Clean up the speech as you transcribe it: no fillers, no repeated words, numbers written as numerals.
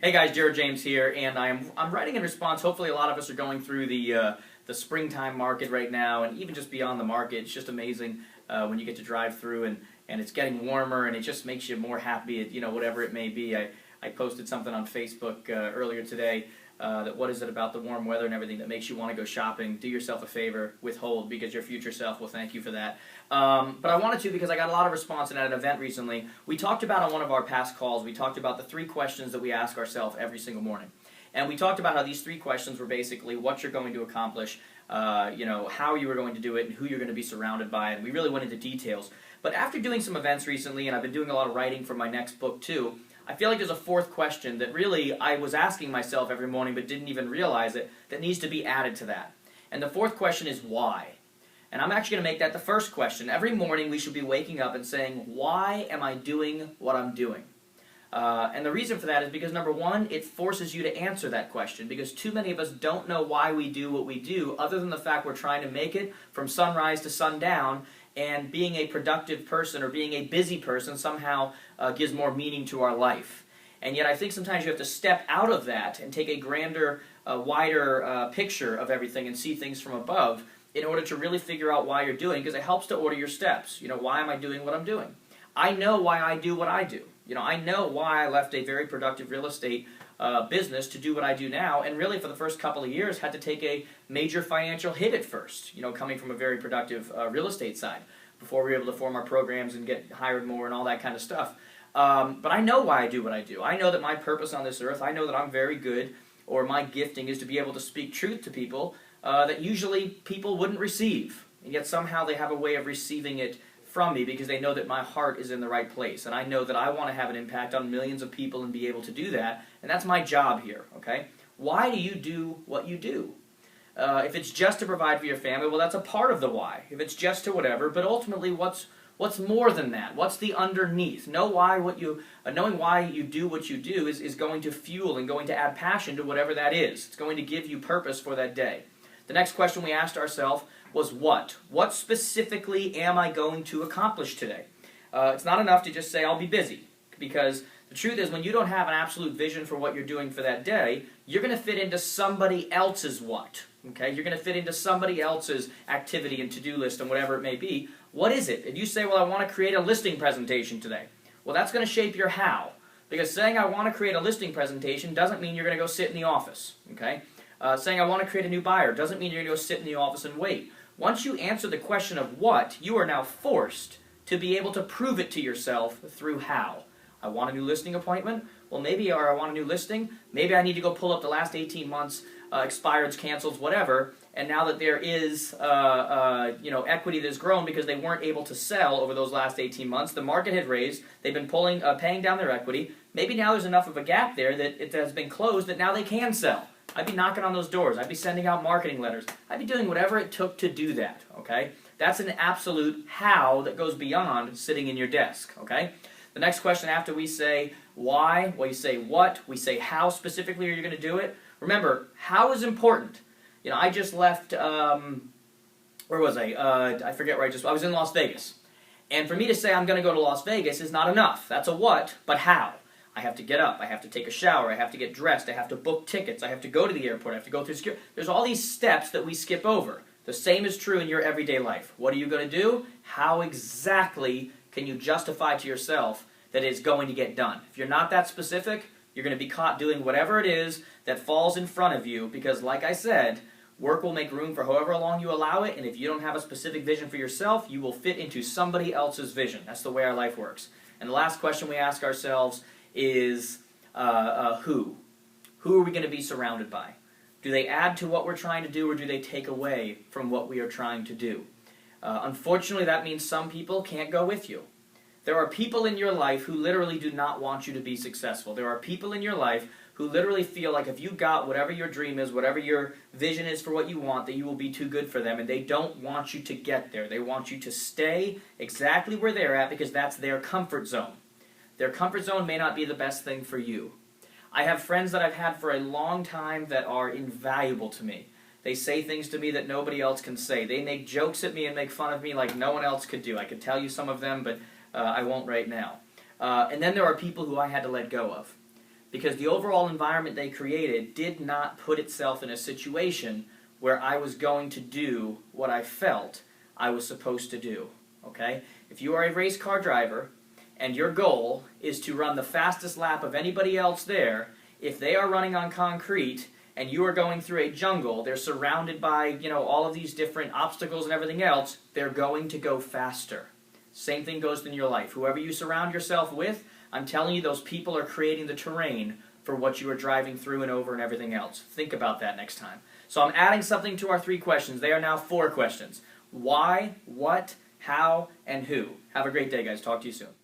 Hey guys, Jared James here, and I'm writing in response. Hopefully, a lot of us are going through the springtime market right now, and even just beyond the market. It's just amazing when you get to drive through, and it's getting warmer, and it just makes you more happy. Whatever it may be. I posted something on Facebook earlier today. That what is it about the warm weather and everything that makes you want to go shopping? Do yourself a favor, withhold, because your future self will thank you for that. But I wanted to because I got a lot of response at an event recently. We talked about on one of our past calls, we talked about the 3 questions that we ask ourselves every single morning. And we talked about how these 3 questions were basically what you're going to accomplish, how you were going to do it, and who you're going to be surrounded by, and we really went into details. But after doing some events recently, and I've been doing a lot of writing for my next book too, I feel like there's a 4th question that really I was asking myself every morning but didn't even realize it, that needs to be added to that. And the 4th question is why? And I'm actually going to make that the first question. Every morning we should be waking up and saying, why am I doing what I'm doing? And the reason for that is because, number 1, it forces you to answer that question, because too many of us don't know why we do what we do, other than the fact we're trying to make it from sunrise to sundown, and being a productive person or being a busy person somehow gives more meaning to our life. And yet I think sometimes you have to step out of that and take a grander, wider picture of everything and see things from above in order to really figure out why you're doing, because it helps to order your steps. Why am I doing what I'm doing? I know why I do what I do. I know why I left a very productive real estate business to do what I do now, and really for the first couple of years had to take a major financial hit at first, coming from a very productive real estate side, before we were able to form our programs and get hired more and all that kind of stuff. But I know why I do what I do. I know that my purpose on this earth, I know that I'm very good, or my gifting is to be able to speak truth to people that usually people wouldn't receive, and yet somehow they have a way of receiving it from me because they know that my heart is in the right place, and I know that I want to have an impact on millions of people and be able to do that, and that's my job here, okay? Why do you do what you do? If it's just to provide for your family, well, that's a part of the why. If it's just to whatever, but ultimately what's more than that? What's the underneath? Knowing why you do what you do is going to fuel and going to add passion to whatever that is. It's going to give you purpose for that day. The next question we asked ourselves was what? What specifically am I going to accomplish today? It's not enough to just say I'll be busy, because the truth is when you don't have an absolute vision for what you're doing for that day, you're going to fit into somebody else's what. Okay? You're going to fit into somebody else's activity and to-do list and whatever it may be. What is it? And you say, well, I want to create a listing presentation today. Well, that's going to shape your how, because saying I want to create a listing presentation doesn't mean you're going to go sit in the office. Okay? Saying I want to create a new buyer doesn't mean you're going to go sit in the office and wait. Once you answer the question of what, you are now forced to be able to prove it to yourself through how. I want a new listing appointment? Well, or I want a new listing. Maybe I need to go pull up the last 18 months, expireds, cancels, whatever, and now that there is equity that has grown because they weren't able to sell over those last 18 months, the market had raised, they've been paying down their equity, maybe now there's enough of a gap there that it has been closed that now they can sell. I'd be knocking on those doors. I'd be sending out marketing letters. I'd be doing whatever it took to do that, okay? That's an absolute how that goes beyond sitting in your desk, okay? The next question after we say why, well, you say what, we say how specifically are you going to do it. Remember, how is important. I just left, where was I? I forget where I was in Las Vegas. And for me to say I'm going to go to Las Vegas is not enough. That's a what, but how. I have to get up, I have to take a shower, I have to get dressed, I have to book tickets, I have to go to the airport, I have to go through security. There's all these steps that we skip over. The same is true in your everyday life. What are you going to do? How exactly can you justify to yourself that it's going to get done? If you're not that specific, you're going to be caught doing whatever it is that falls in front of you, because like I said, work will make room for however long you allow it, and if you don't have a specific vision for yourself, you will fit into somebody else's vision. That's the way our life works. And the last question we ask ourselves is who? Who are we going to be surrounded by? Do they add to what we're trying to do, or do they take away from what we are trying to do? Unfortunately, that means some people can't go with you. There are people in your life who literally do not want you to be successful. There are people in your life who literally feel like if you got whatever your dream is, whatever your vision is for what you want, that you will be too good for them, and they don't want you to get there. They want you to stay exactly where they're at because that's their comfort zone. Their comfort zone may not be the best thing for you. I have friends that I've had for a long time that are invaluable to me. They say things to me that nobody else can say. They make jokes at me and make fun of me like no one else could do. I could tell you some of them, but I won't right now. And then there are people who I had to let go of. because the overall environment they created did not put itself in a situation where I was going to do what I felt I was supposed to do. Okay? If you are a race car driver and your goal is to run the fastest lap of anybody else there, if they are running on concrete and you are going through a jungle, they're surrounded by, all of these different obstacles and everything else, they're going to go faster. Same thing goes in your life. Whoever you surround yourself with, I'm telling you, those people are creating the terrain for what you are driving through and over and everything else. Think about that next time. So I'm adding something to our 3 questions. They are now 4 questions. Why, what, how, and who. Have a great day, guys. Talk to you soon.